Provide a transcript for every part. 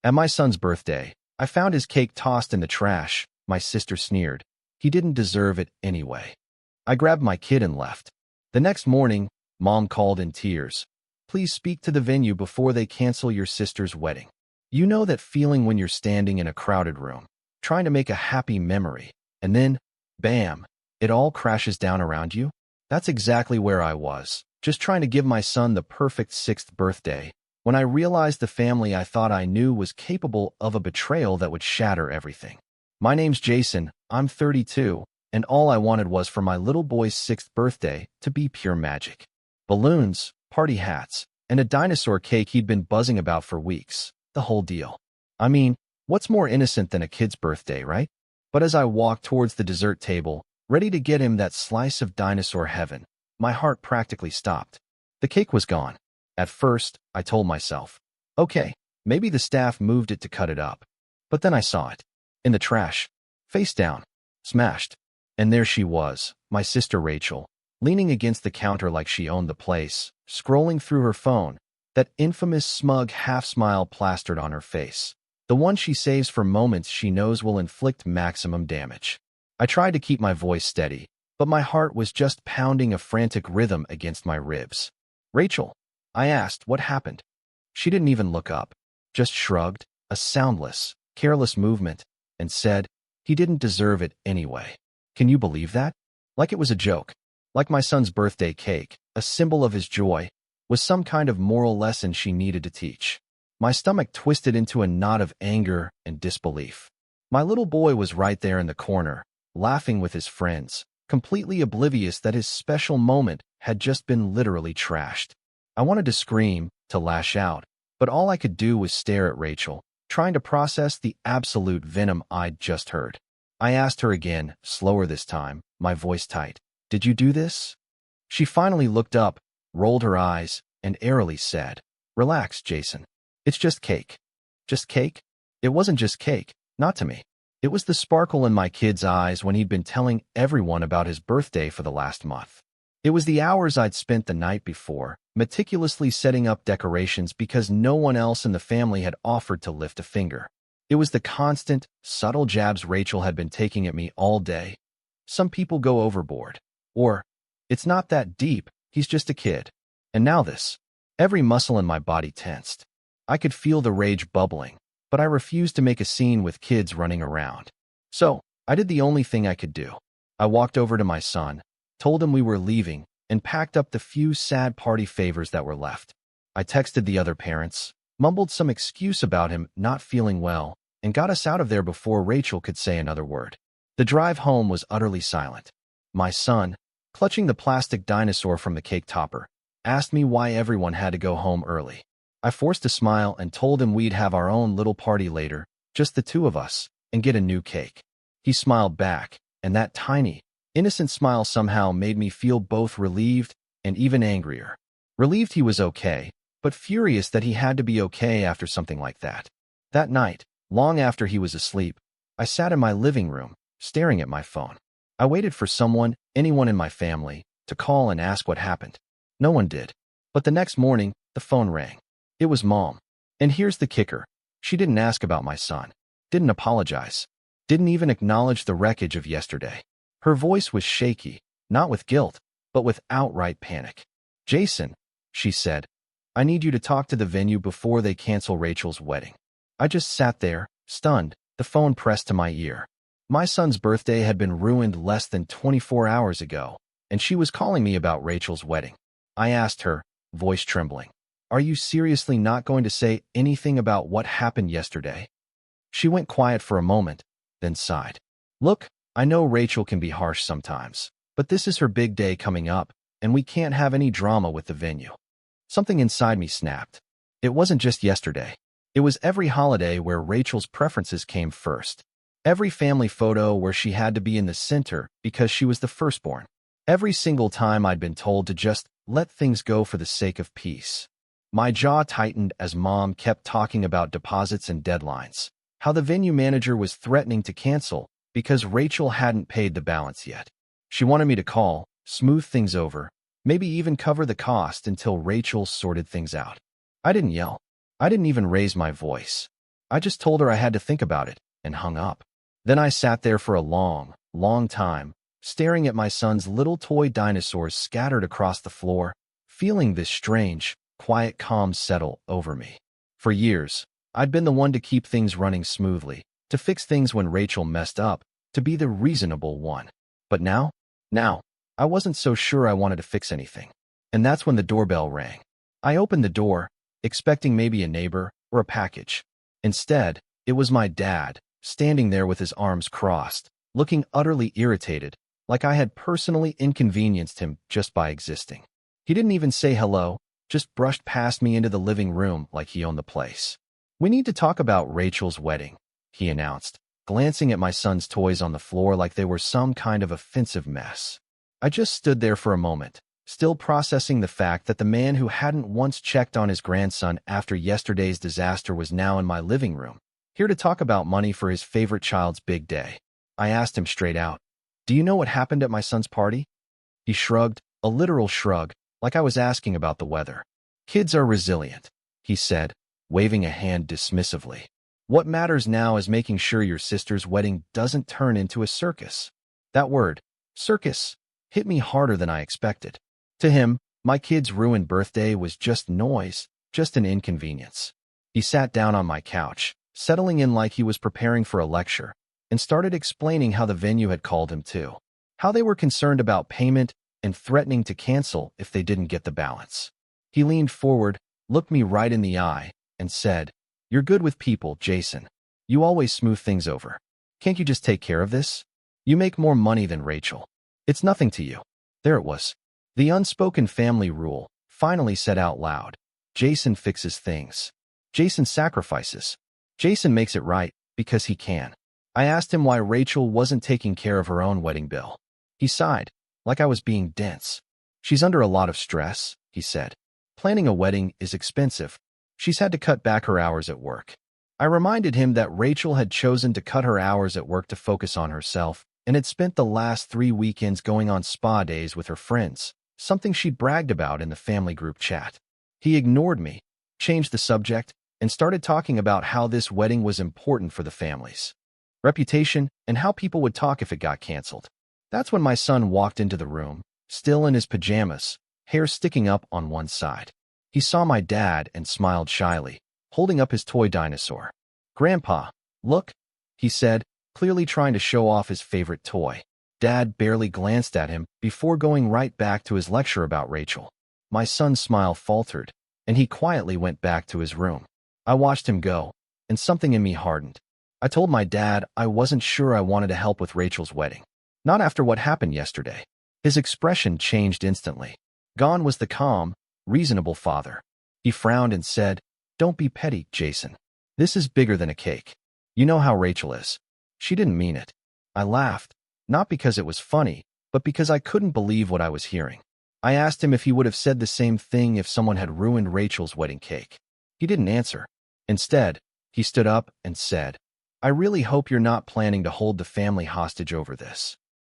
At my son's birthday, I found his cake tossed in the trash. My sister sneered. He didn't deserve it anyway. I grabbed my kid and left. The next morning, Mom called in tears. Please speak to the venue before they cancel your sister's wedding. You know that feeling when you're standing in a crowded room, trying to make a happy memory, and then, bam, it all crashes down around you? That's exactly where I was, just trying to give my son the perfect 6th birthday, when I realized the family I thought I knew was capable of a betrayal that would shatter everything. My name's Jason, I'm 32, and all I wanted was for my little boy's 6th birthday to be pure magic. Balloons, party hats, and a dinosaur cake he'd been buzzing about for weeks. The whole deal. I mean, what's more innocent than a kid's birthday, right? But as I walked towards the dessert table, ready to get him that slice of dinosaur heaven, my heart practically stopped. The cake was gone. At first, I told myself, okay, maybe the staff moved it to cut it up. But then I saw it. In the trash. Face down. Smashed. And there she was, my sister Rachel, leaning against the counter like she owned the place, scrolling through her phone, that infamous smug half-smile plastered on her face. The one she saves for moments she knows will inflict maximum damage. I tried to keep my voice steady, but my heart was just pounding a frantic rhythm against my ribs. Rachel, I asked, what happened? She didn't even look up, just shrugged, a soundless, careless movement, and said, he didn't deserve it anyway. Can you believe that? Like it was a joke. Like my son's birthday cake, a symbol of his joy, was some kind of moral lesson she needed to teach. My stomach twisted into a knot of anger and disbelief. My little boy was right there in the corner, laughing with his friends, completely oblivious that his special moment had just been literally trashed. I wanted to scream, to lash out, but all I could do was stare at Rachel, trying to process the absolute venom I'd just heard. I asked her again, slower this time, my voice tight. Did you do this? She finally looked up, rolled her eyes, and airily said, relax, Jason. It's just cake. Just cake? It wasn't just cake, not to me. It was the sparkle in my kid's eyes when he'd been telling everyone about his birthday for the last month. It was the hours I'd spent the night before, meticulously setting up decorations because no one else in the family had offered to lift a finger. It was the constant, subtle jabs Rachel had been taking at me all day. Some people go overboard. Or, it's not that deep, he's just a kid. And now this. Every muscle in my body tensed. I could feel the rage bubbling, but I refused to make a scene with kids running around. So, I did the only thing I could do. I walked over to my son, told him we were leaving, and packed up the few sad party favors that were left. I texted the other parents, mumbled some excuse about him not feeling well, and got us out of there before Rachel could say another word. The drive home was utterly silent. My son, clutching the plastic dinosaur from the cake topper, asked me why everyone had to go home early. I forced a smile and told him we'd have our own little party later, just the two of us, and get a new cake. He smiled back, and that tiny, innocent smile somehow made me feel both relieved and even angrier. Relieved he was okay, but furious that he had to be okay after something like that. That night, long after he was asleep, I sat in my living room, staring at my phone. I waited for anyone in my family, to call and ask what happened. No one did. But the next morning, the phone rang. It was Mom. And here's the kicker. She didn't ask about my son. Didn't apologize. Didn't even acknowledge the wreckage of yesterday. Her voice was shaky, not with guilt, but with outright panic. Jason, she said, I need you to talk to the venue before they cancel Rachel's wedding. I just sat there, stunned, the phone pressed to my ear. My son's birthday had been ruined less than 24 hours ago, and she was calling me about Rachel's wedding. I asked her, voice trembling, are you seriously not going to say anything about what happened yesterday? She went quiet for a moment, then sighed. Look, I know Rachel can be harsh sometimes, but this is her big day coming up, and we can't have any drama with the venue. Something inside me snapped. It wasn't just yesterday. It was every holiday where Rachel's preferences came first. Every family photo where she had to be in the center because she was the firstborn. Every single time I'd been told to just let things go for the sake of peace. My jaw tightened as Mom kept talking about deposits and deadlines, how the venue manager was threatening to cancel because Rachel hadn't paid the balance yet. She wanted me to call, smooth things over, maybe even cover the cost until Rachel sorted things out. I didn't yell. I didn't even raise my voice. I just told her I had to think about it and hung up. Then I sat there for a long, long time, staring at my son's little toy dinosaurs scattered across the floor, feeling this strange, quiet calm settle over me. For years, I'd been the one to keep things running smoothly, to fix things when Rachel messed up, to be the reasonable one. But now, I wasn't so sure I wanted to fix anything. And that's when the doorbell rang. I opened the door, expecting maybe a neighbor or a package. Instead, it was my dad, standing there with his arms crossed, looking utterly irritated, like I had personally inconvenienced him just by existing. He didn't even say hello, just brushed past me into the living room like he owned the place. "We need to talk about Rachel's wedding," he announced, glancing at my son's toys on the floor like they were some kind of offensive mess. I just stood there for a moment, still processing the fact that the man who hadn't once checked on his grandson after yesterday's disaster was now in my living room, here to talk about money for his favorite child's big day. I asked him straight out, "Do you know what happened at my son's party?" He shrugged, a literal shrug, like I was asking about the weather. "Kids are resilient," he said, waving a hand dismissively. "What matters now is making sure your sister's wedding doesn't turn into a circus." That word, circus, hit me harder than I expected. To him, my kid's ruined birthday was just noise, just an inconvenience. He sat down on my couch, settling in like he was preparing for a lecture, and started explaining how the venue had called him too. How they were concerned about payment and threatening to cancel if they didn't get the balance. He leaned forward, looked me right in the eye, and said, "You're good with people, Jason. You always smooth things over. Can't you just take care of this? You make more money than Rachel. It's nothing to you." There it was. The unspoken family rule, finally said out loud. Jason fixes things. Jason sacrifices. Jason makes it right because he can. I asked him why Rachel wasn't taking care of her own wedding bill. He sighed, like I was being dense. "She's under a lot of stress," he said. "Planning a wedding is expensive. She's had to cut back her hours at work." I reminded him that Rachel had chosen to cut her hours at work to focus on herself, and had spent the last 3 weekends going on spa days with her friends, something she'd bragged about in the family group chat. He ignored me, changed the subject, and started talking about how this wedding was important for the family's reputation and how people would talk if it got canceled. That's when my son walked into the room, still in his pajamas, hair sticking up on one side. He saw my dad and smiled shyly, holding up his toy dinosaur. "Grandpa, look," he said, clearly trying to show off his favorite toy. Dad barely glanced at him before going right back to his lecture about Rachel. My son's smile faltered, and he quietly went back to his room. I watched him go, and something in me hardened. I told my dad I wasn't sure I wanted to help with Rachel's wedding. Not after what happened yesterday. His expression changed instantly. Gone was the calm, reasonable father. He frowned and said, "Don't be petty, Jason. This is bigger than a cake. You know how Rachel is. She didn't mean it." I laughed, not because it was funny, but because I couldn't believe what I was hearing. I asked him if he would have said the same thing if someone had ruined Rachel's wedding cake. He didn't answer. Instead, he stood up and said, "I really hope you're not planning to hold the family hostage over this."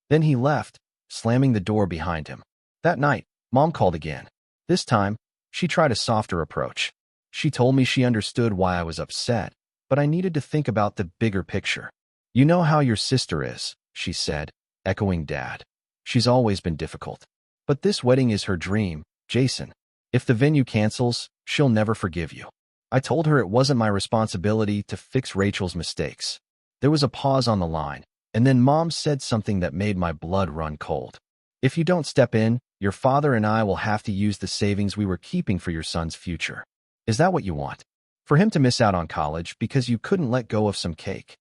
Then he left, slamming the door behind him. That night, Mom called again. This time, she tried a softer approach. She told me she understood why I was upset, but I needed to think about the bigger picture. "You know how your sister is," she said, echoing Dad. "She's always been difficult. But this wedding is her dream, Jason. If the venue cancels, she'll never forgive you." I told her it wasn't my responsibility to fix Rachel's mistakes. There was a pause on the line, and then Mom said something that made my blood run cold. "If you don't step in, your father and I will have to use the savings we were keeping for your son's future. Is that what you want? For him to miss out on college because you couldn't let go of some cake?"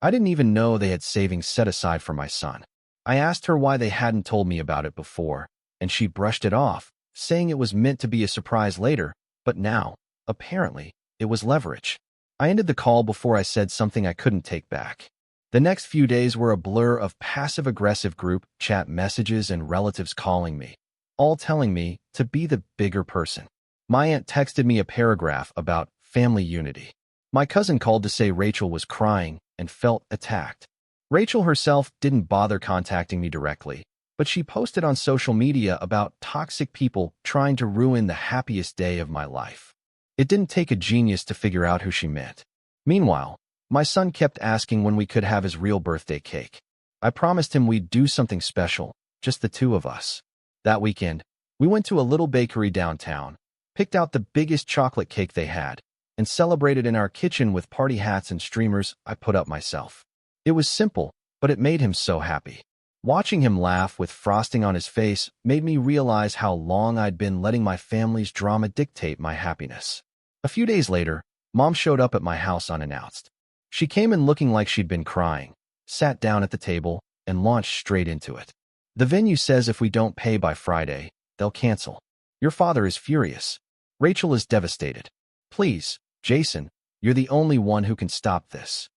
I didn't even know they had savings set aside for my son. I asked her why they hadn't told me about it before, and she brushed it off, saying it was meant to be a surprise later, but now, apparently, it was leverage. I ended the call before I said something I couldn't take back. The next few days were a blur of passive-aggressive group chat messages and relatives calling me, all telling me to be the bigger person. My aunt texted me a paragraph about family unity. My cousin called to say Rachel was crying and felt attacked. Rachel herself didn't bother contacting me directly, but she posted on social media about toxic people trying to ruin the happiest day of my life. It didn't take a genius to figure out who she meant. Meanwhile, my son kept asking when we could have his real birthday cake. I promised him we'd do something special, just the two of us. That weekend, we went to a little bakery downtown, picked out the biggest chocolate cake they had, and celebrated in our kitchen with party hats and streamers I put up myself. It was simple, but it made him so happy. Watching him laugh with frosting on his face made me realize how long I'd been letting my family's drama dictate my happiness. A few days later, Mom showed up at my house unannounced. She came in looking like she'd been crying, sat down at the table, and launched straight into it. The venue says if we don't pay by Friday, they'll cancel. Your father is furious. Rachel is devastated. Please, Jason, you're the only one who can stop this.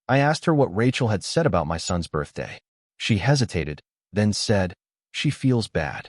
I asked her what Rachel had said about my son's birthday. She hesitated, then said, she feels bad.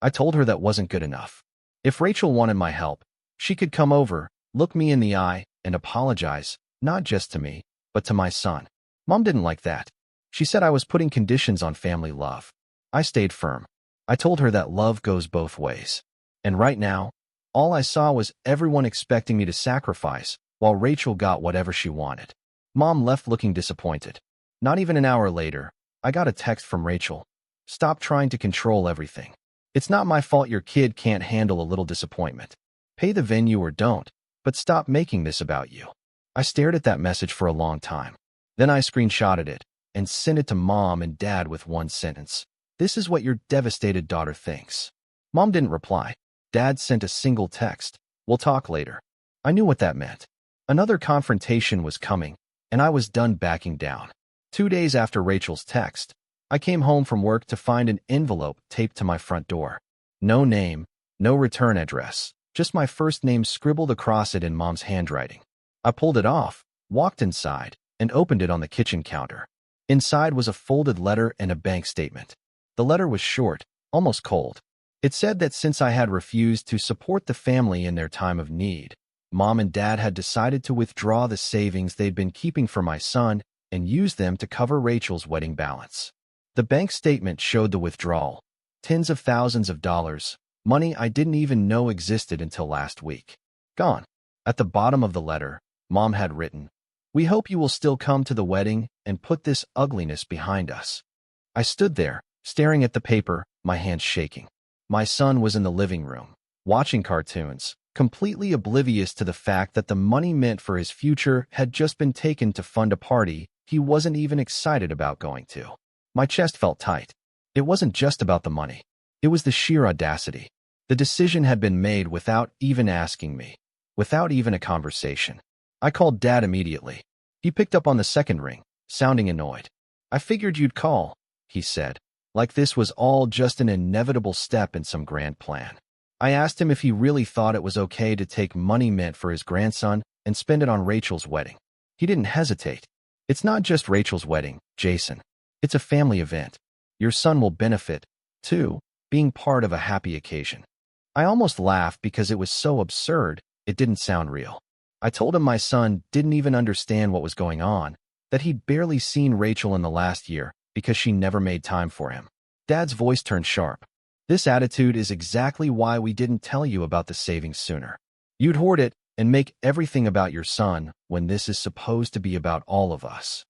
I told her that wasn't good enough. If Rachel wanted my help, she could come over, look me in the eye, and apologize, not just to me, but to my son. Mom didn't like that. She said I was putting conditions on family love. I stayed firm. I told her that love goes both ways. And right now, all I saw was everyone expecting me to sacrifice, while Rachel got whatever she wanted. Mom left looking disappointed. Not even an hour later, I got a text from Rachel. Stop trying to control everything. It's not my fault your kid can't handle a little disappointment. Pay the venue or don't, but stop making this about you. I stared at that message for a long time. Then I screenshotted it and sent it to Mom and Dad with one sentence. This is what your devastated daughter thinks. Mom didn't reply. Dad sent a single text. We'll talk later. I knew what that meant. Another confrontation was coming, and I was done backing down. 2 days after Rachel's text, I came home from work to find an envelope taped to my front door. No name, no return address, just my first name scribbled across it in Mom's handwriting. I pulled it off, walked inside, and opened it on the kitchen counter. Inside was a folded letter and a bank statement. The letter was short, almost cold. It said that since I had refused to support the family in their time of need, Mom and Dad had decided to withdraw the savings they'd been keeping for my son and use them to cover Rachel's wedding balance. The bank statement showed the withdrawal, tens of thousands of dollars, money I didn't even know existed until last week. Gone. At the bottom of the letter, Mom had written, "We hope you will still come to the wedding and put this ugliness behind us." I stood there, staring at the paper, my hands shaking. My son was in the living room, watching cartoons, completely oblivious to the fact that the money meant for his future had just been taken to fund a party he wasn't even excited about going to. My chest felt tight. It wasn't just about the money. It was the sheer audacity. The decision had been made without even asking me, without even a conversation. I called Dad immediately. He picked up on the second ring, sounding annoyed. "I figured you'd call," he said, like this was all just an inevitable step in some grand plan. I asked him if he really thought it was okay to take money meant for his grandson and spend it on Rachel's wedding. He didn't hesitate. "It's not just Rachel's wedding, Jason. It's a family event. Your son will benefit, too, being part of a happy occasion." I almost laughed because it was so absurd, it didn't sound real. I told him my son didn't even understand what was going on, that he'd barely seen Rachel in the last year because she never made time for him. Dad's voice turned sharp. "This attitude is exactly why we didn't tell you about the savings sooner. You'd hoard it and make everything about your son when this is supposed to be about all of us."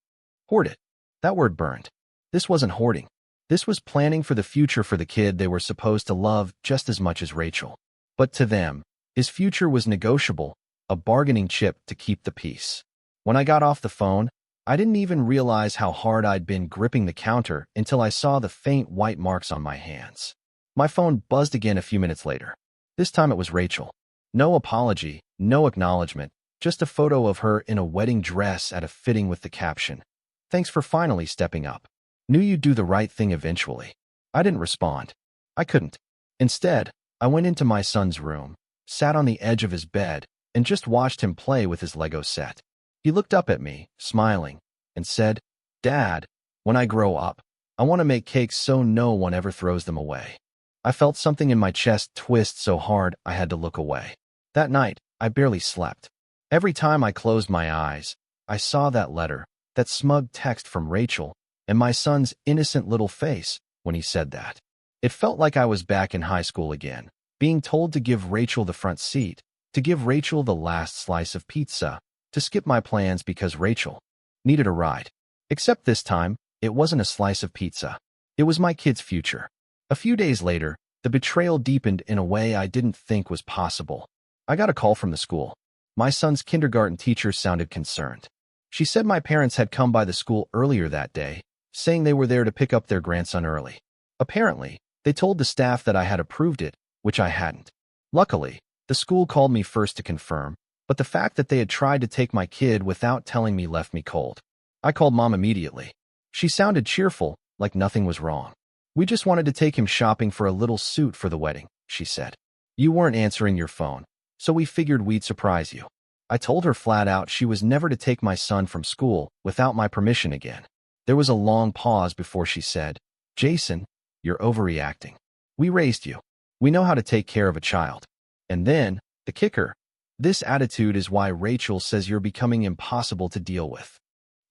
Hoard it. That word burned. This wasn't hoarding. This was planning for the future for the kid they were supposed to love just as much as Rachel. But to them, his future was negotiable, a bargaining chip to keep the peace. When I got off the phone, I didn't even realize how hard I'd been gripping the counter until I saw the faint white marks on my hands. My phone buzzed again a few minutes later. This time it was Rachel. No apology, no acknowledgement, just a photo of her in a wedding dress at a fitting with the caption, "Thanks for finally stepping up. Knew you'd do the right thing eventually." I didn't respond. I couldn't. Instead, I went into my son's room, sat on the edge of his bed, and just watched him play with his Lego set. He looked up at me, smiling, and said, "Dad, when I grow up, I want to make cakes so no one ever throws them away." I felt something in my chest twist so hard I had to look away. That night, I barely slept. Every time I closed my eyes, I saw that letter, that smug text from Rachel, and my son's innocent little face when he said that. It felt like I was back in high school again, being told to give Rachel the front seat, to give Rachel the last slice of pizza, to skip my plans because Rachel needed a ride. Except this time, it wasn't a slice of pizza. It was my kid's future. A few days later, the betrayal deepened in a way I didn't think was possible. I got a call from the school. My son's kindergarten teacher sounded concerned. She said my parents had come by the school earlier that day, saying they were there to pick up their grandson early. Apparently, they told the staff that I had approved it, which I hadn't. Luckily, the school called me first to confirm, but the fact that they had tried to take my kid without telling me left me cold. I called Mom immediately. She sounded cheerful, like nothing was wrong. "We just wanted to take him shopping for a little suit for the wedding," she said. "You weren't answering your phone, so we figured we'd surprise you." I told her flat out she was never to take my son from school without my permission again. There was a long pause before she said, "Jason, you're overreacting. We raised you. We know how to take care of a child." And then, the kicker, "This attitude is why Rachel says you're becoming impossible to deal with."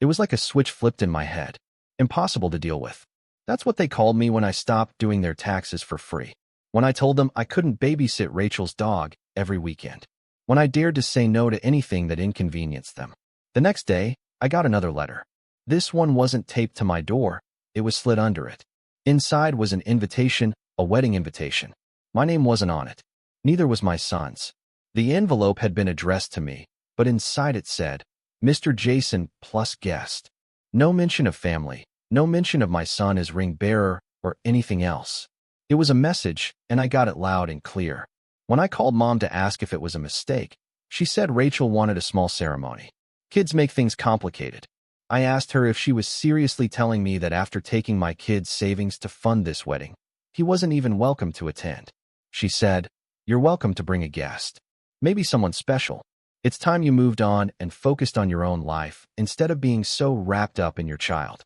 It was like a switch flipped in my head. Impossible to deal with. That's what they called me when I stopped doing their taxes for free. When I told them I couldn't babysit Rachel's dog every weekend. When I dared to say no to anything that inconvenienced them. The next day, I got another letter. This one wasn't taped to my door. It was slid under it. Inside was an invitation, a wedding invitation. My name wasn't on it. Neither was my son's. The envelope had been addressed to me, but inside it said, "Mr. Jason plus guest." No mention of family, no mention of my son as ring bearer or anything else. It was a message, and I got it loud and clear. When I called Mom to ask if it was a mistake, she said Rachel wanted a small ceremony. Kids make things complicated. I asked her if she was seriously telling me that after taking my kid's savings to fund this wedding, he wasn't even welcome to attend. She said, "You're welcome to bring a guest. Maybe someone special. It's time you moved on and focused on your own life instead of being so wrapped up in your child."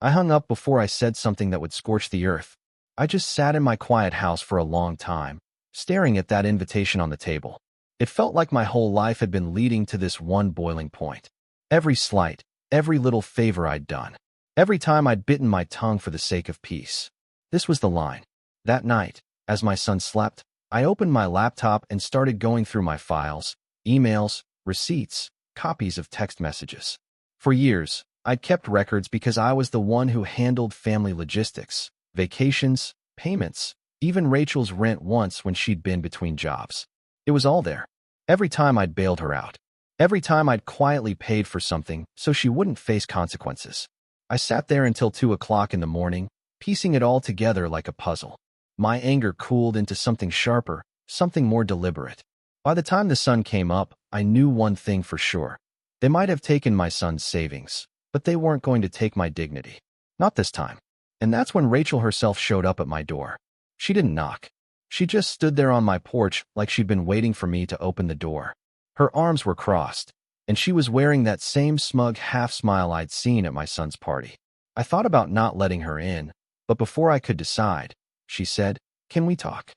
I hung up before I said something that would scorch the earth. I just sat in my quiet house for a long time, staring at that invitation on the table. It felt like my whole life had been leading to this one boiling point. Every slight, every little favor I'd done. Every time I'd bitten my tongue for the sake of peace. This was the line. That night, as my son slept, I opened my laptop and started going through my files, emails, receipts, copies of text messages. For years, I'd kept records because I was the one who handled family logistics, vacations, payments, even Rachel's rent once when she'd been between jobs. It was all there. Every time I'd bailed her out. Every time I'd quietly paid for something so she wouldn't face consequences. I sat there until 2 o'clock in the morning, piecing it all together like a puzzle. My anger cooled into something sharper, something more deliberate. By the time the sun came up, I knew one thing for sure. They might have taken my son's savings, but they weren't going to take my dignity. Not this time. And that's when Rachel herself showed up at my door. She didn't knock. She just stood there on my porch like she'd been waiting for me to open the door. Her arms were crossed, and she was wearing that same smug half-smile I'd seen at my son's party. I thought about not letting her in, but before I could decide, she said, "Can we talk?"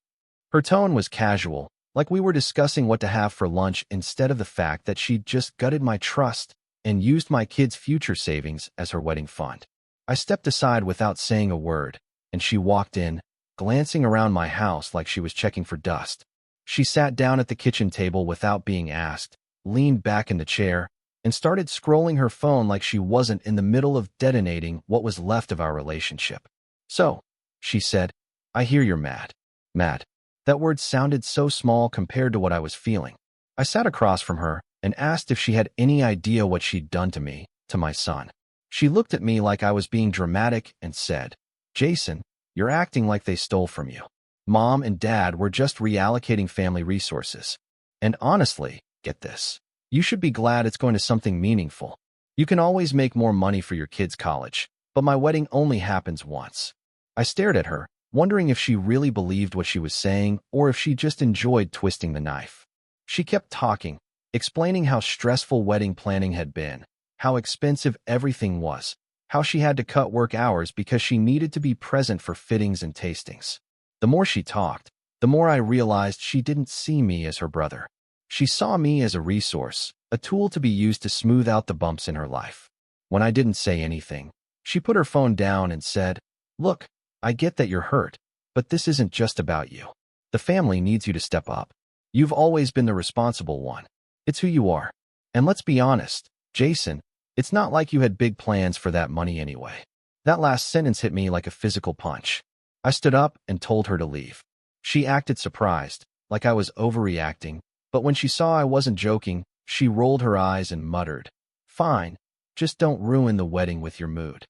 Her tone was casual, like we were discussing what to have for lunch instead of the fact that she'd just gutted my trust and used my kid's future savings as her wedding fund. I stepped aside without saying a word, and she walked in, glancing around my house like she was checking for dust. She sat down at the kitchen table without being asked, leaned back in the chair, and started scrolling her phone like she wasn't in the middle of detonating what was left of our relationship. "So," she said, "I hear you're mad." Mad. That word sounded so small compared to what I was feeling. I sat across from her and asked if she had any idea what she'd done to me, to my son. She looked at me like I was being dramatic and said, "Jason, you're acting like they stole from you. Mom and Dad were just reallocating family resources. And honestly, get this, you should be glad it's going to something meaningful. You can always make more money for your kids' college, but my wedding only happens once." I stared at her, wondering if she really believed what she was saying or if she just enjoyed twisting the knife. She kept talking, explaining how stressful wedding planning had been, how expensive everything was, how she had to cut work hours because she needed to be present for fittings and tastings. The more she talked, the more I realized she didn't see me as her brother. She saw me as a resource, a tool to be used to smooth out the bumps in her life. When I didn't say anything, she put her phone down and said, "Look, I get that you're hurt, but this isn't just about you. The family needs you to step up. You've always been the responsible one. It's who you are." And let's be honest, Jason, it's not like you had big plans for that money anyway. That last sentence hit me like a physical punch. I stood up and told her to leave. She acted surprised, like I was overreacting, but when she saw I wasn't joking, she rolled her eyes and muttered, "Fine, just don't ruin the wedding with your mood."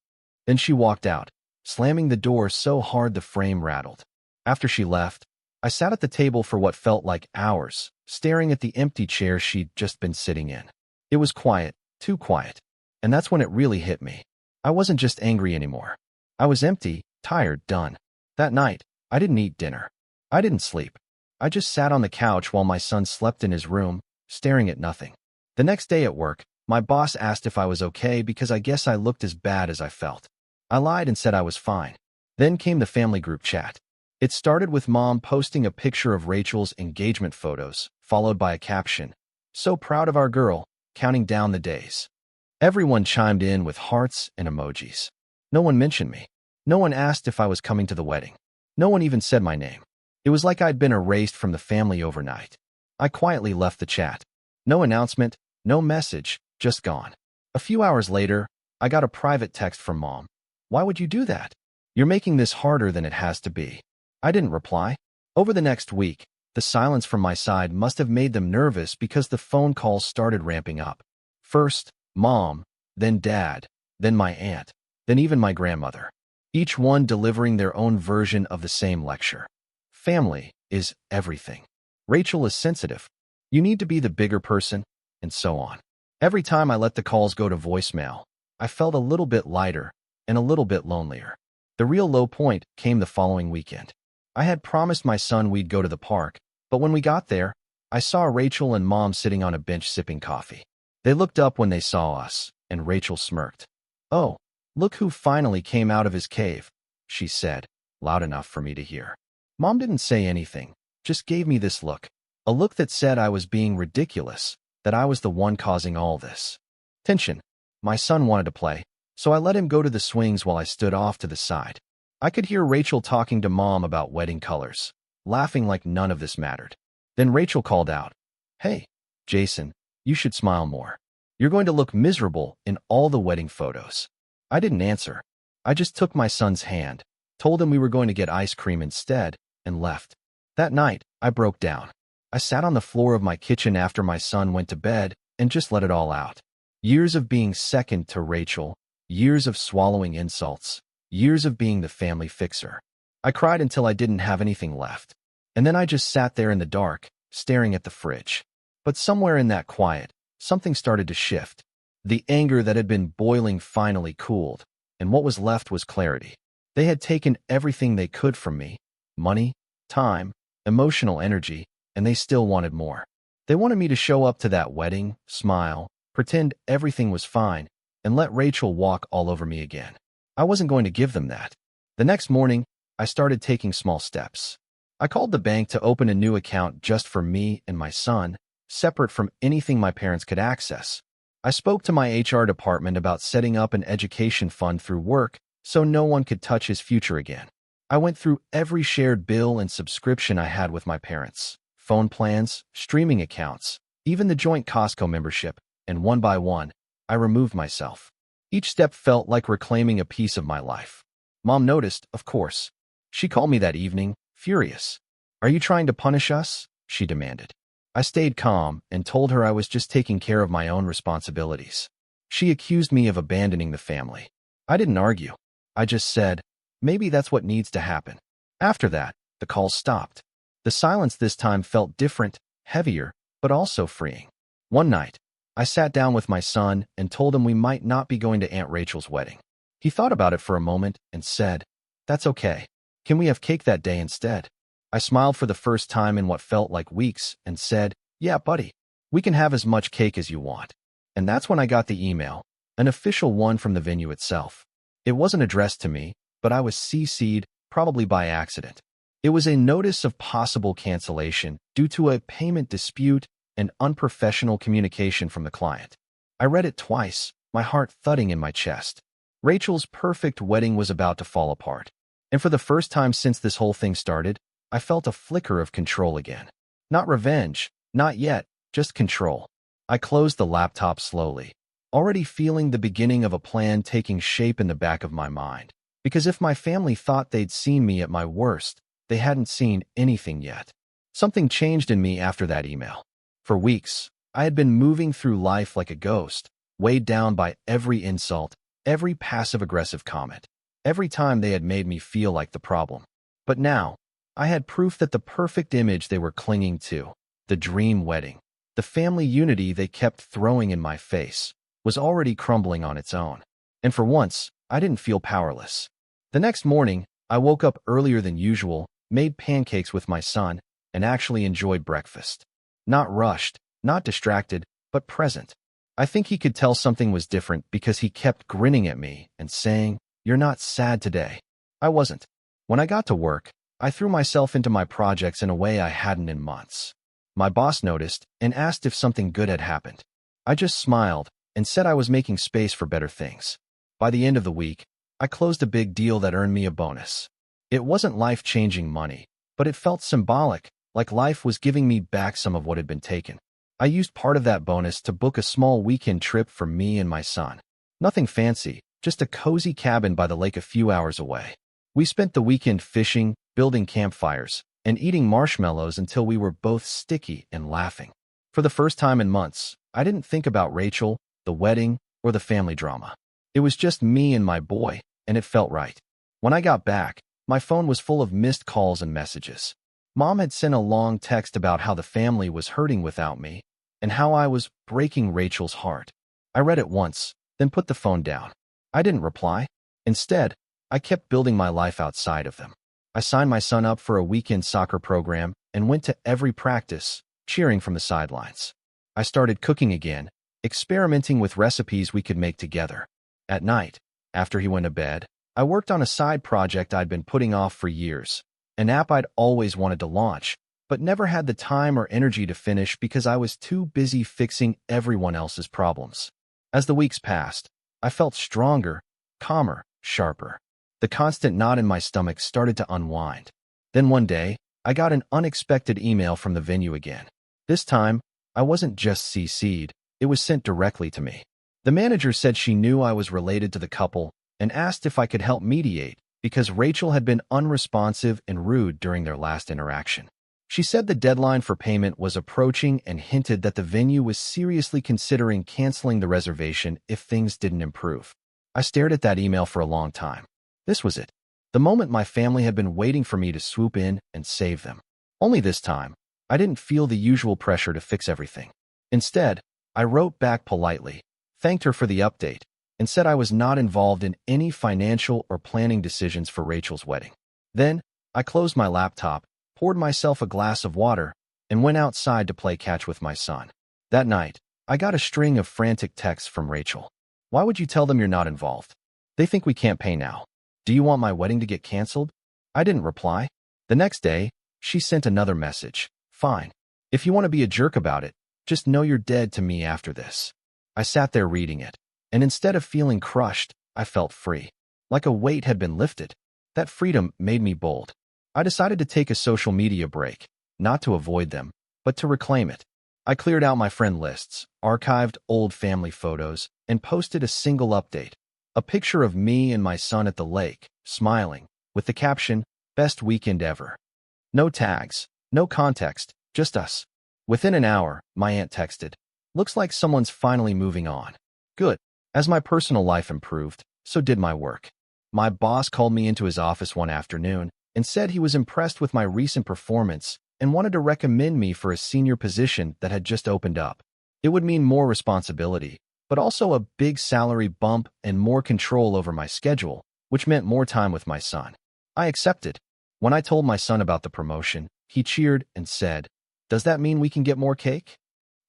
Then she walked out, slamming the door so hard the frame rattled. After she left, I sat at the table for what felt like hours, staring at the empty chair she'd just been sitting in. It was quiet, too quiet. And that's when it really hit me. I wasn't just angry anymore. I was empty, tired, done. That night, I didn't eat dinner. I didn't sleep. I just sat on the couch while my son slept in his room, staring at nothing. The next day at work, my boss asked if I was okay because I guess I looked as bad as I felt. I lied and said I was fine. Then came the family group chat. It started with Mom posting a picture of Rachel's engagement photos, followed by a caption, "So proud of our girl," counting down the days. Everyone chimed in with hearts and emojis. No one mentioned me. No one asked if I was coming to the wedding. No one even said my name. It was like I'd been erased from the family overnight. I quietly left the chat. No announcement, no message, just gone. A few hours later, I got a private text from Mom. "Why would you do that? You're making this harder than it has to be." I didn't reply. Over the next week, the silence from my side must have made them nervous because the phone calls started ramping up. First, Mom, then Dad, then my aunt, then even my grandmother. Each one delivering their own version of the same lecture. Family is everything. Rachel is sensitive. You need to be the bigger person, and so on. Every time I let the calls go to voicemail, I felt a little bit lighter and a little bit lonelier. The real low point came the following weekend. I had promised my son we'd go to the park, but when we got there, I saw Rachel and Mom sitting on a bench sipping coffee. They looked up when they saw us, and Rachel smirked. "Oh, look who finally came out of his cave," she said, loud enough for me to hear. Mom didn't say anything, just gave me this look, a look that said I was being ridiculous, that I was the one causing all this. Tension. My son wanted to play, so I let him go to the swings while I stood off to the side. I could hear Rachel talking to Mom about wedding colors, laughing like none of this mattered. Then Rachel called out, "Hey, Jason, you should smile more. You're going to look miserable in all the wedding photos." I didn't answer. I just took my son's hand, told him we were going to get ice cream instead, and left. That night, I broke down. I sat on the floor of my kitchen after my son went to bed and just let it all out. Years of being second to Rachel, years of swallowing insults, years of being the family fixer. I cried until I didn't have anything left. And then I just sat there in the dark, staring at the fridge. But somewhere in that quiet, something started to shift. The anger that had been boiling finally cooled, and what was left was clarity. They had taken everything they could from me: money, time, emotional energy, and they still wanted more. They wanted me to show up to that wedding, smile, pretend everything was fine, and let Rachel walk all over me again. I wasn't going to give them that. The next morning, I started taking small steps. I called the bank to open a new account just for me and my son, separate from anything my parents could access. I spoke to my HR department about setting up an education fund through work so no one could touch his future again. I went through every shared bill and subscription I had with my parents, phone plans, streaming accounts, even the joint Costco membership, and one by one, I removed myself. Each step felt like reclaiming a piece of my life. Mom noticed, of course. She called me that evening, furious. "Are you trying to punish us?" she demanded. I stayed calm and told her I was just taking care of my own responsibilities. She accused me of abandoning the family. I didn't argue. I just said, maybe that's what needs to happen. After that, the calls stopped. The silence this time felt different, heavier, but also freeing. One night, I sat down with my son and told him we might not be going to Aunt Rachel's wedding. He thought about it for a moment and said, "That's okay. Can we have cake that day instead?" I smiled for the first time in what felt like weeks and said, "Yeah, buddy, we can have as much cake as you want." And that's when I got the email, an official one from the venue itself. It wasn't addressed to me, but I was CC'd, probably by accident. It was a notice of possible cancellation due to a payment dispute and unprofessional communication from the client. I read it twice, my heart thudding in my chest. Rachel's perfect wedding was about to fall apart. And for the first time since this whole thing started, I felt a flicker of control again. Not revenge, not yet, just control. I closed the laptop slowly, already feeling the beginning of a plan taking shape in the back of my mind. Because if my family thought they'd seen me at my worst, they hadn't seen anything yet. Something changed in me after that email. For weeks, I had been moving through life like a ghost, weighed down by every insult, every passive-aggressive comment, every time they had made me feel like the problem. But now, I had proof that the perfect image they were clinging to, the dream wedding, the family unity they kept throwing in my face, was already crumbling on its own. And for once, I didn't feel powerless. The next morning, I woke up earlier than usual, made pancakes with my son, and actually enjoyed breakfast. Not rushed, not distracted, but present. I think he could tell something was different because he kept grinning at me and saying, "You're not sad today." I wasn't. When I got to work, I threw myself into my projects in a way I hadn't in months. My boss noticed and asked if something good had happened. I just smiled and said I was making space for better things. By the end of the week, I closed a big deal that earned me a bonus. It wasn't life-changing money, but it felt symbolic, like life was giving me back some of what had been taken. I used part of that bonus to book a small weekend trip for me and my son. Nothing fancy, just a cozy cabin by the lake a few hours away. We spent the weekend fishing, building campfires, and eating marshmallows until we were both sticky and laughing. For the first time in months, I didn't think about Rachel, the wedding, or the family drama. It was just me and my boy, and it felt right. When I got back, my phone was full of missed calls and messages. Mom had sent a long text about how the family was hurting without me, and how I was breaking Rachel's heart. I read it once, then put the phone down. I didn't reply. Instead, I kept building my life outside of them. I signed my son up for a weekend soccer program and went to every practice, cheering from the sidelines. I started cooking again, experimenting with recipes we could make together. At night, after he went to bed, I worked on a side project I'd been putting off for years, an app I'd always wanted to launch, but never had the time or energy to finish because I was too busy fixing everyone else's problems. As the weeks passed, I felt stronger, calmer, sharper. The constant knot in my stomach started to unwind. Then one day, I got an unexpected email from the venue again. This time, I wasn't just CC'd, it was sent directly to me. The manager said she knew I was related to the couple and asked if I could help mediate because Rachel had been unresponsive and rude during their last interaction. She said the deadline for payment was approaching and hinted that the venue was seriously considering canceling the reservation if things didn't improve. I stared at that email for a long time. This was it. The moment my family had been waiting for me to swoop in and save them. Only this time, I didn't feel the usual pressure to fix everything. Instead, I wrote back politely, thanked her for the update, and said I was not involved in any financial or planning decisions for Rachel's wedding. Then, I closed my laptop, poured myself a glass of water, and went outside to play catch with my son. That night, I got a string of frantic texts from Rachel. "Why would you tell them you're not involved? They think we can't pay now. Do you want my wedding to get canceled?" I didn't reply. The next day, she sent another message. "Fine. If you want to be a jerk about it, just know you're dead to me after this." I sat there reading it, and instead of feeling crushed, I felt free. Like a weight had been lifted. That freedom made me bold. I decided to take a social media break, not to avoid them, but to reclaim it. I cleared out my friend lists, archived old family photos, and posted a single update. A picture of me and my son at the lake, smiling, with the caption, "Best weekend ever." No tags, no context, just us. Within an hour, my aunt texted, "Looks like someone's finally moving on." Good. As my personal life improved, so did my work. My boss called me into his office one afternoon and said he was impressed with my recent performance and wanted to recommend me for a senior position that had just opened up. It would mean more responsibility, but also a big salary bump and more control over my schedule, which meant more time with my son. I accepted. When I told my son about the promotion, he cheered and said, "Does that mean we can get more cake?"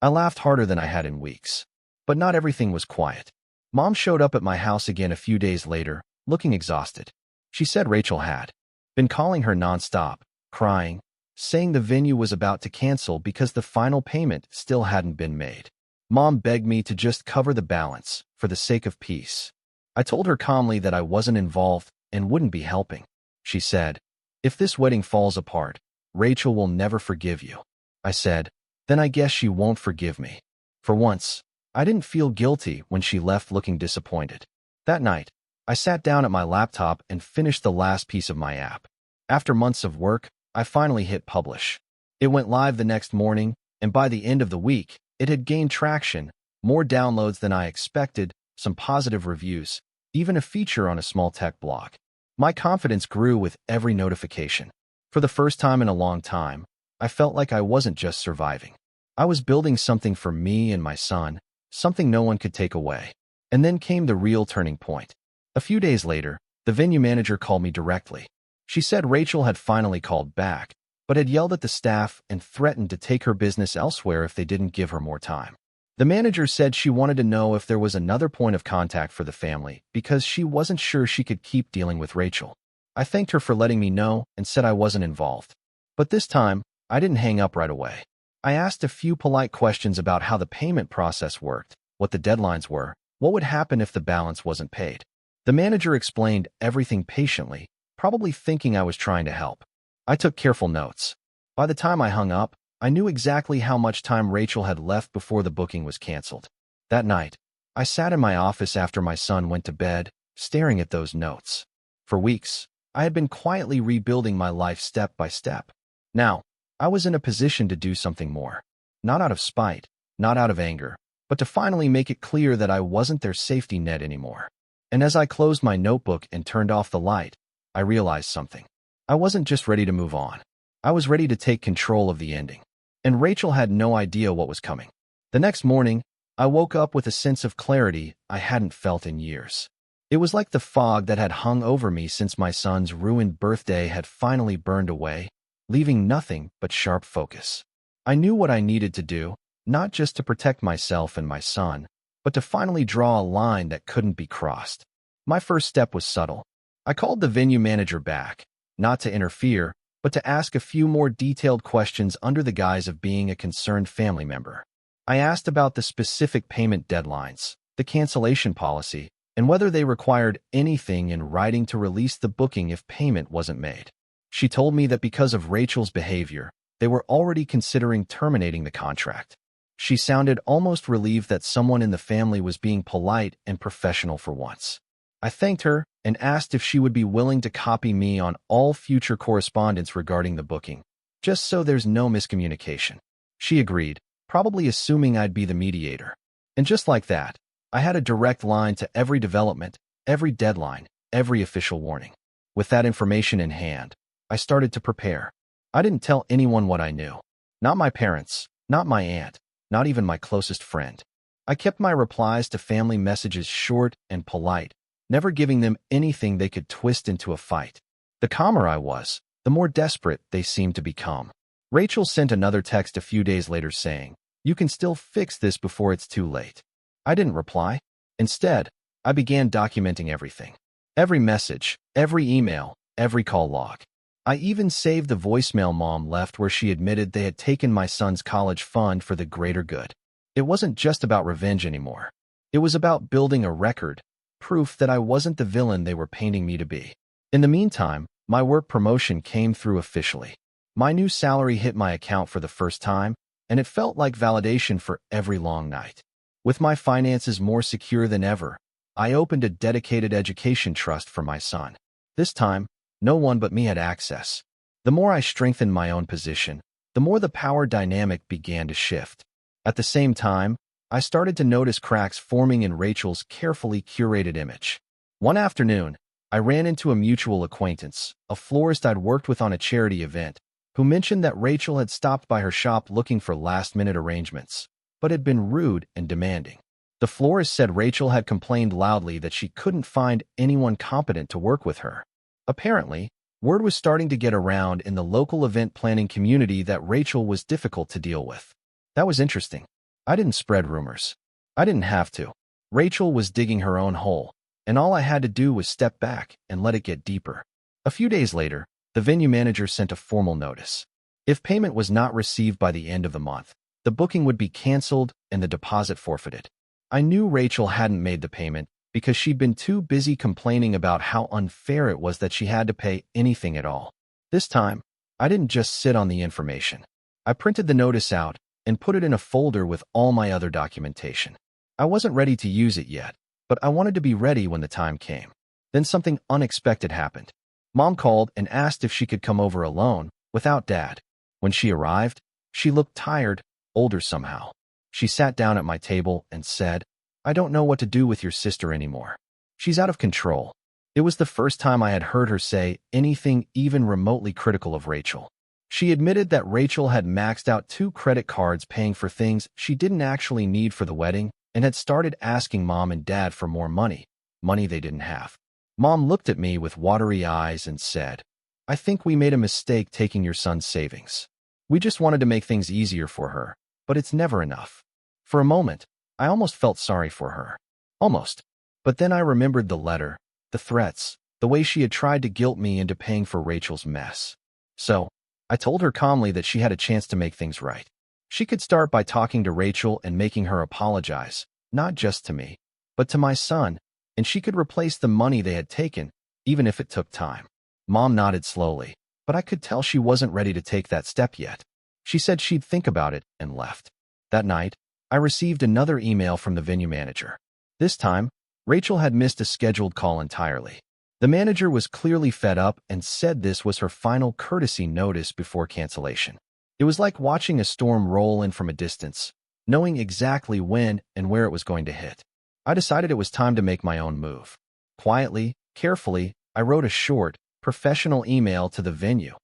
I laughed harder than I had in weeks. But not everything was quiet. Mom showed up at my house again a few days later, looking exhausted. She said Rachel had been calling her nonstop, crying, saying the venue was about to cancel because the final payment still hadn't been made. Mom begged me to just cover the balance, for the sake of peace. I told her calmly that I wasn't involved and wouldn't be helping. She said, "If this wedding falls apart, Rachel will never forgive you." I said, "Then I guess she won't forgive me." For once, I didn't feel guilty when she left looking disappointed. That night, I sat down at my laptop and finished the last piece of my app. After months of work, I finally hit publish. It went live the next morning, and by the end of the week, it had gained traction, more downloads than I expected, some positive reviews, even a feature on a small tech blog. My confidence grew with every notification. For the first time in a long time, I felt like I wasn't just surviving. I was building something for me and my son, something no one could take away. And then came the real turning point. A few days later, the venue manager called me directly. She said Rachel had finally called back, but had yelled at the staff and threatened to take her business elsewhere if they didn't give her more time. The manager said she wanted to know if there was another point of contact for the family because she wasn't sure she could keep dealing with Rachel. I thanked her for letting me know and said I wasn't involved. But this time, I didn't hang up right away. I asked a few polite questions about how the payment process worked, what the deadlines were, what would happen if the balance wasn't paid. The manager explained everything patiently, probably thinking I was trying to help. I took careful notes. By the time I hung up, I knew exactly how much time Rachel had left before the booking was canceled. That night, I sat in my office after my son went to bed, staring at those notes. For weeks, I had been quietly rebuilding my life step by step. Now, I was in a position to do something more. Not out of spite, not out of anger, but to finally make it clear that I wasn't their safety net anymore. And as I closed my notebook and turned off the light, I realized something. I wasn't just ready to move on. I was ready to take control of the ending. And Rachel had no idea what was coming. The next morning, I woke up with a sense of clarity I hadn't felt in years. It was like the fog that had hung over me since my son's ruined birthday had finally burned away, leaving nothing but sharp focus. I knew what I needed to do, not just to protect myself and my son, but to finally draw a line that couldn't be crossed. My first step was subtle. I called the venue manager back, not to interfere, but to ask a few more detailed questions under the guise of being a concerned family member. I asked about the specific payment deadlines, the cancellation policy, and whether they required anything in writing to release the booking if payment wasn't made. She told me that because of Rachel's behavior, they were already considering terminating the contract. She sounded almost relieved that someone in the family was being polite and professional for once. I thanked her and asked if she would be willing to copy me on all future correspondence regarding the booking, just so there's no miscommunication. She agreed, probably assuming I'd be the mediator. And just like that, I had a direct line to every development, every deadline, every official warning. With that information in hand, I started to prepare. I didn't tell anyone what I knew. Not my parents, not my aunt, not even my closest friend. I kept my replies to family messages short and polite, never giving them anything they could twist into a fight. The calmer I was, the more desperate they seemed to become. Rachel sent another text a few days later saying, "You can still fix this before it's too late." I didn't reply. Instead, I began documenting everything. Every message, every email, every call log. I even saved the voicemail Mom left where she admitted they had taken my son's college fund for the greater good. It wasn't just about revenge anymore. It was about building a record, proof that I wasn't the villain they were painting me to be. In the meantime, my work promotion came through officially. My new salary hit my account for the first time, and it felt like validation for every long night. With my finances more secure than ever, I opened a dedicated education trust for my son. This time, no one but me had access. The more I strengthened my own position, the more the power dynamic began to shift. At the same time, I started to notice cracks forming in Rachel's carefully curated image. One afternoon, I ran into a mutual acquaintance, a florist I'd worked with on a charity event, who mentioned that Rachel had stopped by her shop looking for last-minute arrangements, but had been rude and demanding. The florist said Rachel had complained loudly that she couldn't find anyone competent to work with her. Apparently, word was starting to get around in the local event planning community that Rachel was difficult to deal with. That was interesting. I didn't spread rumors. I didn't have to. Rachel was digging her own hole, and all I had to do was step back and let it get deeper. A few days later, the venue manager sent a formal notice. If payment was not received by the end of the month, the booking would be canceled and the deposit forfeited. I knew Rachel hadn't made the payment because she'd been too busy complaining about how unfair it was that she had to pay anything at all. This time, I didn't just sit on the information. I printed the notice out, and put it in a folder with all my other documentation. I wasn't ready to use it yet, but I wanted to be ready when the time came. Then something unexpected happened. Mom called and asked if she could come over alone, without Dad. When she arrived, she looked tired, older somehow. She sat down at my table and said, "I don't know what to do with your sister anymore. She's out of control." It was the first time I had heard her say anything even remotely critical of Rachel. She admitted that Rachel had maxed out 2 credit cards paying for things she didn't actually need for the wedding and had started asking Mom and Dad for more money they didn't have. Mom looked at me with watery eyes and said, "I think we made a mistake taking your son's savings. We just wanted to make things easier for her, but it's never enough." For a moment, I almost felt sorry for her. Almost. But then I remembered the letter, the threats, the way she had tried to guilt me into paying for Rachel's mess. So, I told her calmly that she had a chance to make things right. She could start by talking to Rachel and making her apologize, not just to me, but to my son, and she could replace the money they had taken, even if it took time. Mom nodded slowly, but I could tell she wasn't ready to take that step yet. She said she'd think about it and left. That night, I received another email from the venue manager. This time, Rachel had missed a scheduled call entirely. The manager was clearly fed up and said this was her final courtesy notice before cancellation. It was like watching a storm roll in from a distance, knowing exactly when and where it was going to hit. I decided it was time to make my own move. Quietly, carefully, I wrote a short, professional email to the venue,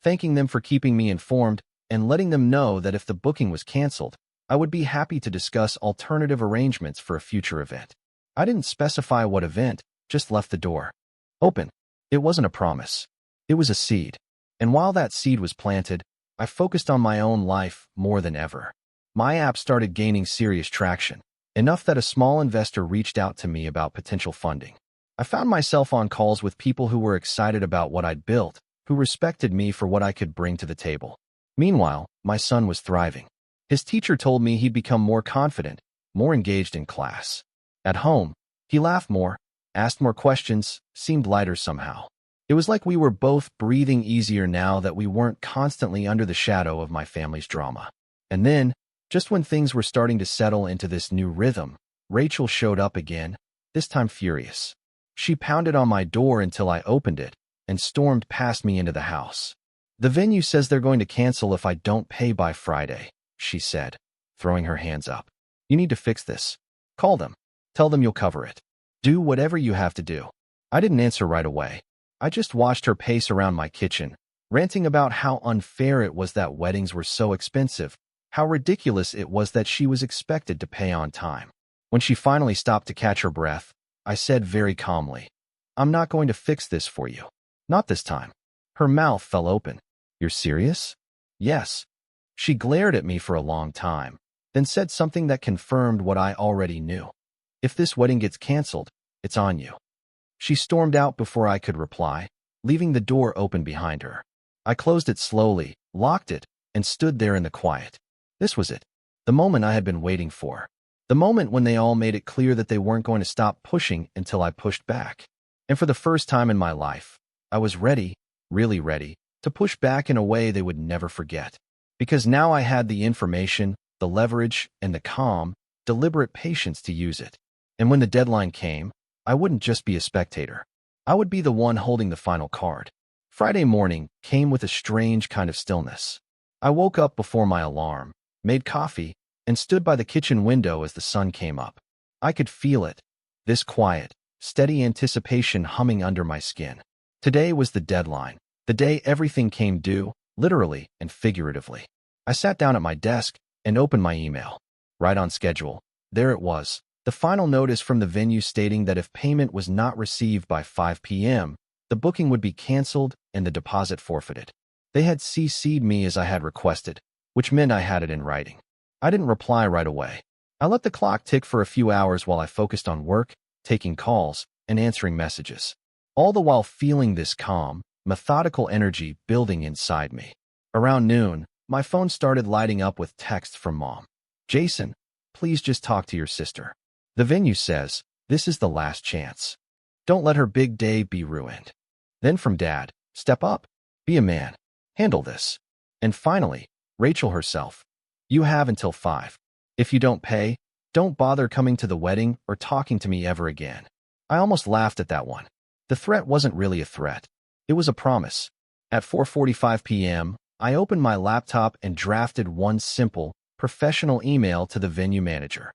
thanking them for keeping me informed and letting them know that if the booking was canceled, I would be happy to discuss alternative arrangements for a future event. I didn't specify what event, just left the door open. It wasn't a promise. It was a seed. And while that seed was planted, I focused on my own life more than ever. My app started gaining serious traction, enough that a small investor reached out to me about potential funding. I found myself on calls with people who were excited about what I'd built, who respected me for what I could bring to the table. Meanwhile, my son was thriving. His teacher told me he'd become more confident, more engaged in class. At home, he laughed more, asked more questions, seemed lighter somehow. It was like we were both breathing easier now that we weren't constantly under the shadow of my family's drama. And then, just when things were starting to settle into this new rhythm, Rachel showed up again, this time furious. She pounded on my door until I opened it and stormed past me into the house. "The venue says they're going to cancel if I don't pay by Friday," she said, throwing her hands up. "You need to fix this. Call them. Tell them you'll cover it. Do whatever you have to do." I didn't answer right away. I just watched her pace around my kitchen, ranting about how unfair it was that weddings were so expensive, how ridiculous it was that she was expected to pay on time. When she finally stopped to catch her breath, I said very calmly, "I'm not going to fix this for you. Not this time." Her mouth fell open. "You're serious?" "Yes." She glared at me for a long time, then said something that confirmed what I already knew. "If this wedding gets canceled, it's on you." She stormed out before I could reply, leaving the door open behind her. I closed it slowly, locked it, and stood there in the quiet. This was it. The moment I had been waiting for. The moment when they all made it clear that they weren't going to stop pushing until I pushed back. And for the first time in my life, I was ready, really ready, to push back in a way they would never forget. Because now I had the information, the leverage, and the calm, deliberate patience to use it. And when the deadline came, I wouldn't just be a spectator. I would be the one holding the final card. Friday morning came with a strange kind of stillness. I woke up before my alarm, made coffee, and stood by the kitchen window as the sun came up. I could feel it, this quiet, steady anticipation humming under my skin. Today was the deadline, the day everything came due, literally and figuratively. I sat down at my desk and opened my email. Right on schedule, there it was, the final notice from the venue stating that if payment was not received by 5 p.m., the booking would be canceled and the deposit forfeited. They had CC'd me as I had requested, which meant I had it in writing. I didn't reply right away. I let the clock tick for a few hours while I focused on work, taking calls, and answering messages. All the while feeling this calm, methodical energy building inside me. Around noon, my phone started lighting up with texts from Mom. "Jason, please just talk to your sister. The venue says, this is the last chance. Don't let her big day be ruined." Then from Dad, "Step up. Be a man. Handle this." And finally, Rachel herself. You have until 5. If you don't pay, don't bother coming to the wedding or talking to me ever again. I almost laughed at that one. The threat wasn't really a threat. It was a promise. At 4:45 p.m., I opened my laptop and drafted one simple, professional email to the venue manager.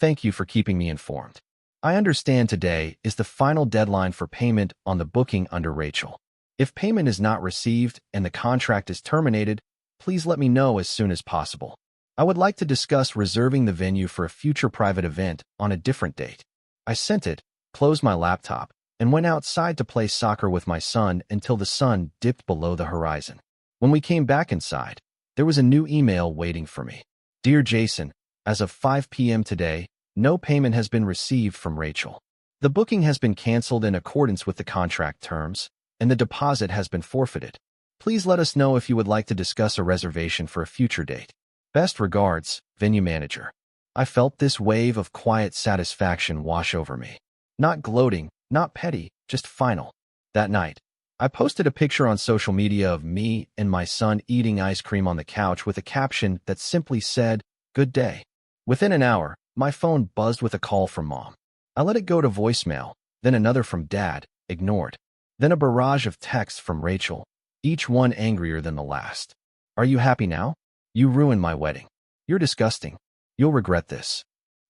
Thank you for keeping me informed. I understand today is the final deadline for payment on the booking under Rachel. If payment is not received and the contract is terminated, please let me know as soon as possible. I would like to discuss reserving the venue for a future private event on a different date. I sent it, closed my laptop, and went outside to play soccer with my son until the sun dipped below the horizon. When we came back inside, there was a new email waiting for me. Dear Jason, as of 5 p.m. today, no payment has been received from Rachel. The booking has been canceled in accordance with the contract terms, and the deposit has been forfeited. Please let us know if you would like to discuss a reservation for a future date. Best regards, venue manager. I felt this wave of quiet satisfaction wash over me. Not gloating, not petty, just final. That night, I posted a picture on social media of me and my son eating ice cream on the couch with a caption that simply said, "Good day." Within an hour, my phone buzzed with a call from Mom. I let it go to voicemail, then another from Dad, ignored. Then a barrage of texts from Rachel, each one angrier than the last. Are you happy now? You ruined my wedding. You're disgusting. You'll regret this.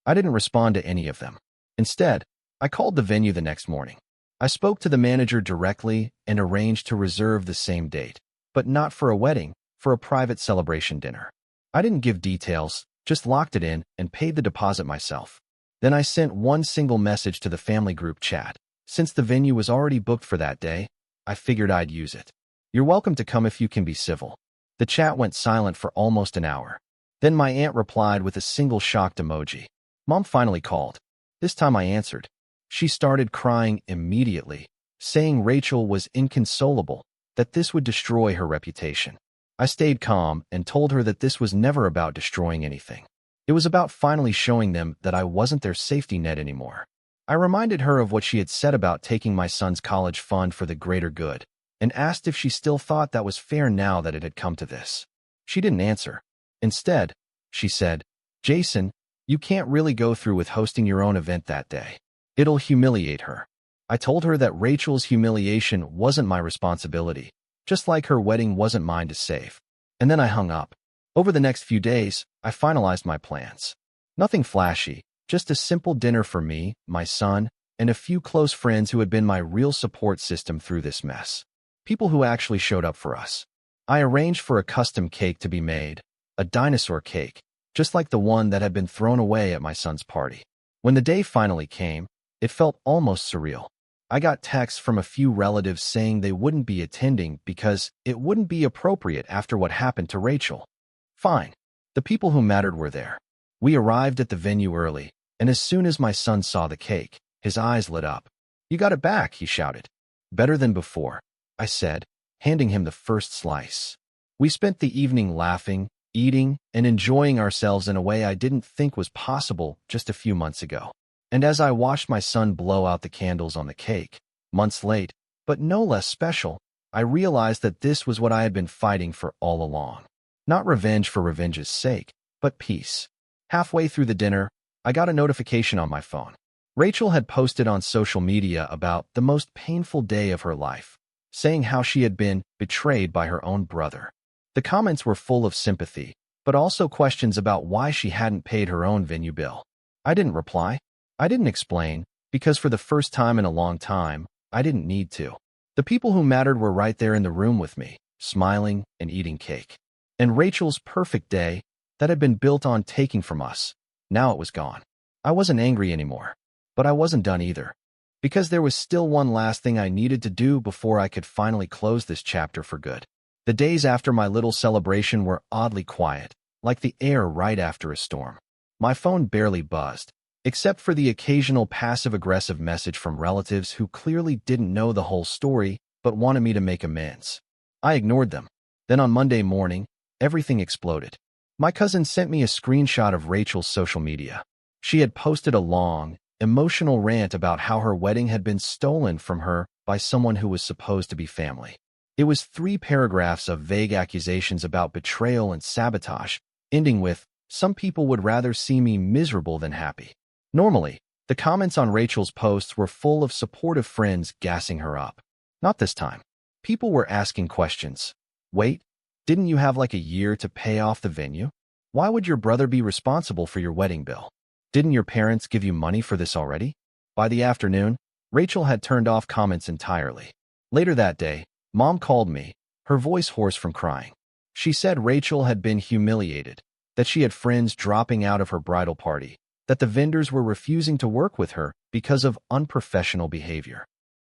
I didn't respond to any of them. Instead, I called the venue the next morning. I spoke to the manager directly and arranged to reserve the same date, but not for a wedding, for a private celebration dinner. I didn't give details, just locked it in and paid the deposit myself. Then I sent one single message to the family group chat. Since the venue was already booked for that day, I figured I'd use it. You're welcome to come if you can be civil. The chat went silent for almost an hour. Then my aunt replied with a single shocked emoji. Mom finally called. This time I answered. She started crying immediately, saying Rachel was inconsolable, that this would destroy her reputation. I stayed calm and told her that this was never about destroying anything. It was about finally showing them that I wasn't their safety net anymore. I reminded her of what she had said about taking my son's college fund for the greater good, and asked if she still thought that was fair now that it had come to this. She didn't answer. Instead, she said, Jason, you can't really go through with hosting your own event that day. It'll humiliate her. I told her that Rachel's humiliation wasn't my responsibility, just like her wedding wasn't mine to save. And then I hung up. Over the next few days, I finalized my plans. Nothing flashy, just a simple dinner for me, my son, and a few close friends who had been my real support system through this mess. People who actually showed up for us. I arranged for a custom cake to be made, a dinosaur cake, just like the one that had been thrown away at my son's party. When the day finally came, it felt almost surreal. I got texts from a few relatives saying they wouldn't be attending because it wouldn't be appropriate after what happened to Rachel. Fine. The people who mattered were there. We arrived at the venue early, and as soon as my son saw the cake, his eyes lit up. You got it back, he shouted. Better than before, I said, handing him the first slice. We spent the evening laughing, eating, and enjoying ourselves in a way I didn't think was possible just a few months ago. And as I watched my son blow out the candles on the cake, months late, but no less special, I realized that this was what I had been fighting for all along. Not revenge for revenge's sake, but peace. Halfway through the dinner, I got a notification on my phone. Rachel had posted on social media about the most painful day of her life, saying how she had been betrayed by her own brother. The comments were full of sympathy, but also questions about why she hadn't paid her own venue bill. I didn't reply. I didn't explain, because for the first time in a long time, I didn't need to. The people who mattered were right there in the room with me, smiling and eating cake. And Rachel's perfect day, that had been built on taking from us, now it was gone. I wasn't angry anymore, but I wasn't done either, because there was still one last thing I needed to do before I could finally close this chapter for good. The days after my little celebration were oddly quiet, like the air right after a storm. My phone barely buzzed, except for the occasional passive-aggressive message from relatives who clearly didn't know the whole story but wanted me to make amends. I ignored them. Then on Monday morning, everything exploded. My cousin sent me a screenshot of Rachel's social media. She had posted a long, emotional rant about how her wedding had been stolen from her by someone who was supposed to be family. It was 3 paragraphs of vague accusations about betrayal and sabotage, ending with, "Some people would rather see me miserable than happy." Normally, the comments on Rachel's posts were full of supportive friends gassing her up. Not this time. People were asking questions. Wait, didn't you have like a year to pay off the venue? Why would your brother be responsible for your wedding bill? Didn't your parents give you money for this already? By the afternoon, Rachel had turned off comments entirely. Later that day, Mom called me, her voice hoarse from crying. She said Rachel had been humiliated, that she had friends dropping out of her bridal party, that the vendors were refusing to work with her because of unprofessional behavior.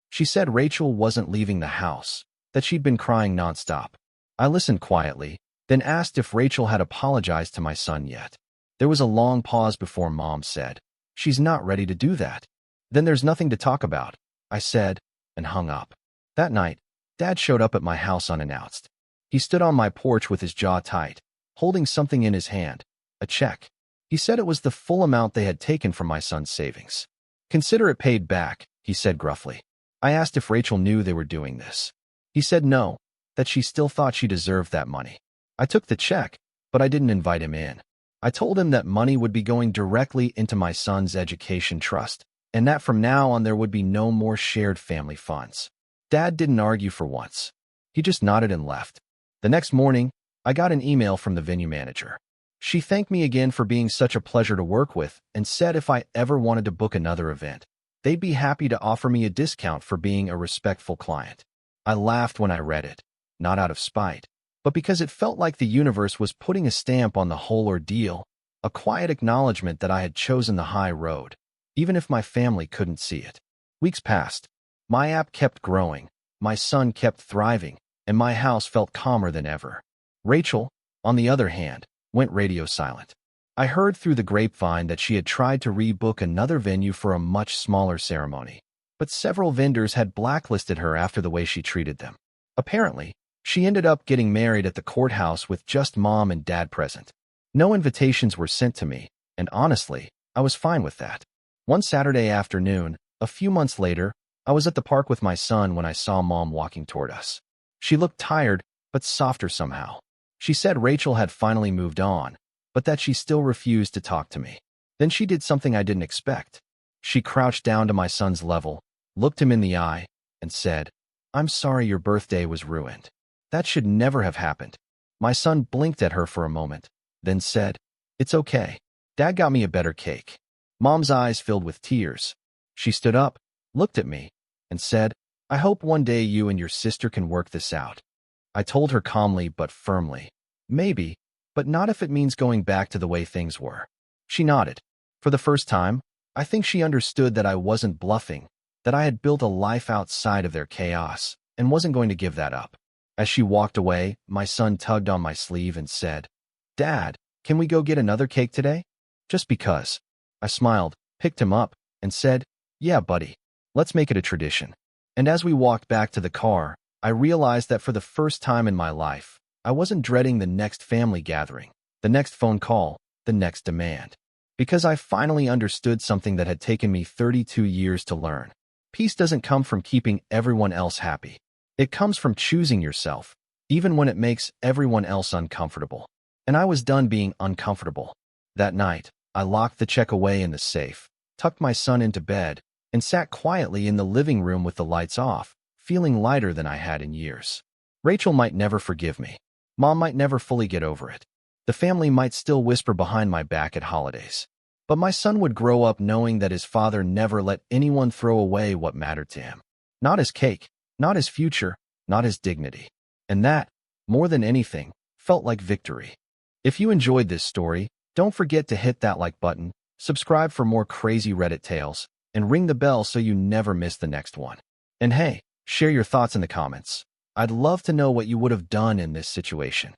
She said Rachel wasn't leaving the house, that she'd been crying nonstop. I listened quietly, then asked if Rachel had apologized to my son yet. There was a long pause before Mom said, "She's not ready to do that." "Then there's nothing to talk about," I said, and hung up. That night, Dad showed up at my house unannounced. He stood on my porch with his jaw tight, holding something in his hand, a check. He said it was the full amount they had taken from my son's savings. "Consider it paid back," he said gruffly. I asked if Rachel knew they were doing this. He said no, that she still thought she deserved that money. I took the check, but I didn't invite him in. I told him that money would be going directly into my son's education trust, and that from now on there would be no more shared family funds. Dad didn't argue for once. He just nodded and left. The next morning, I got an email from the venue manager. She thanked me again for being such a pleasure to work with and said if I ever wanted to book another event, they'd be happy to offer me a discount for being a respectful client. I laughed when I read it, not out of spite, but because it felt like the universe was putting a stamp on the whole ordeal, a quiet acknowledgement that I had chosen the high road, even if my family couldn't see it. Weeks passed. My app kept growing, my son kept thriving, and my house felt calmer than ever. Rachel, on the other hand, went radio silent. I heard through the grapevine that she had tried to rebook another venue for a much smaller ceremony, but several vendors had blacklisted her after the way she treated them. Apparently, she ended up getting married at the courthouse with just Mom and Dad present. No invitations were sent to me, and honestly, I was fine with that. One Saturday afternoon, a few months later, I was at the park with my son when I saw Mom walking toward us. She looked tired, but softer somehow. She said Rachel had finally moved on, but that she still refused to talk to me. Then she did something I didn't expect. She crouched down to my son's level, looked him in the eye, and said, "I'm sorry your birthday was ruined. That should never have happened." My son blinked at her for a moment, then said, "It's okay. Dad got me a better cake." Mom's eyes filled with tears. She stood up, looked at me, and said, "I hope one day you and your sister can work this out." I told her calmly but firmly, "Maybe, but not if it means going back to the way things were." She nodded. For the first time, I think she understood that I wasn't bluffing, that I had built a life outside of their chaos, and wasn't going to give that up. As she walked away, my son tugged on my sleeve and said, "Dad, can we go get another cake today?" "Just because." I smiled, picked him up, and said, "Yeah, buddy, let's make it a tradition." And as we walked back to the car, I realized that for the first time in my life, I wasn't dreading the next family gathering, the next phone call, the next demand. Because I finally understood something that had taken me 32 years to learn. Peace doesn't come from keeping everyone else happy. It comes from choosing yourself, even when it makes everyone else uncomfortable. And I was done being uncomfortable. That night, I locked the check away in the safe, tucked my son into bed, and sat quietly in the living room with the lights off, feeling lighter than I had in years. Rachel might never forgive me. Mom might never fully get over it. The family might still whisper behind my back at holidays. But my son would grow up knowing that his father never let anyone throw away what mattered to him. Not his cake, not his future, not his dignity. And that, more than anything, felt like victory. If you enjoyed this story, don't forget to hit that like button, subscribe for more crazy Reddit tales, and ring the bell so you never miss the next one. And hey, share your thoughts in the comments. I'd love to know what you would have done in this situation.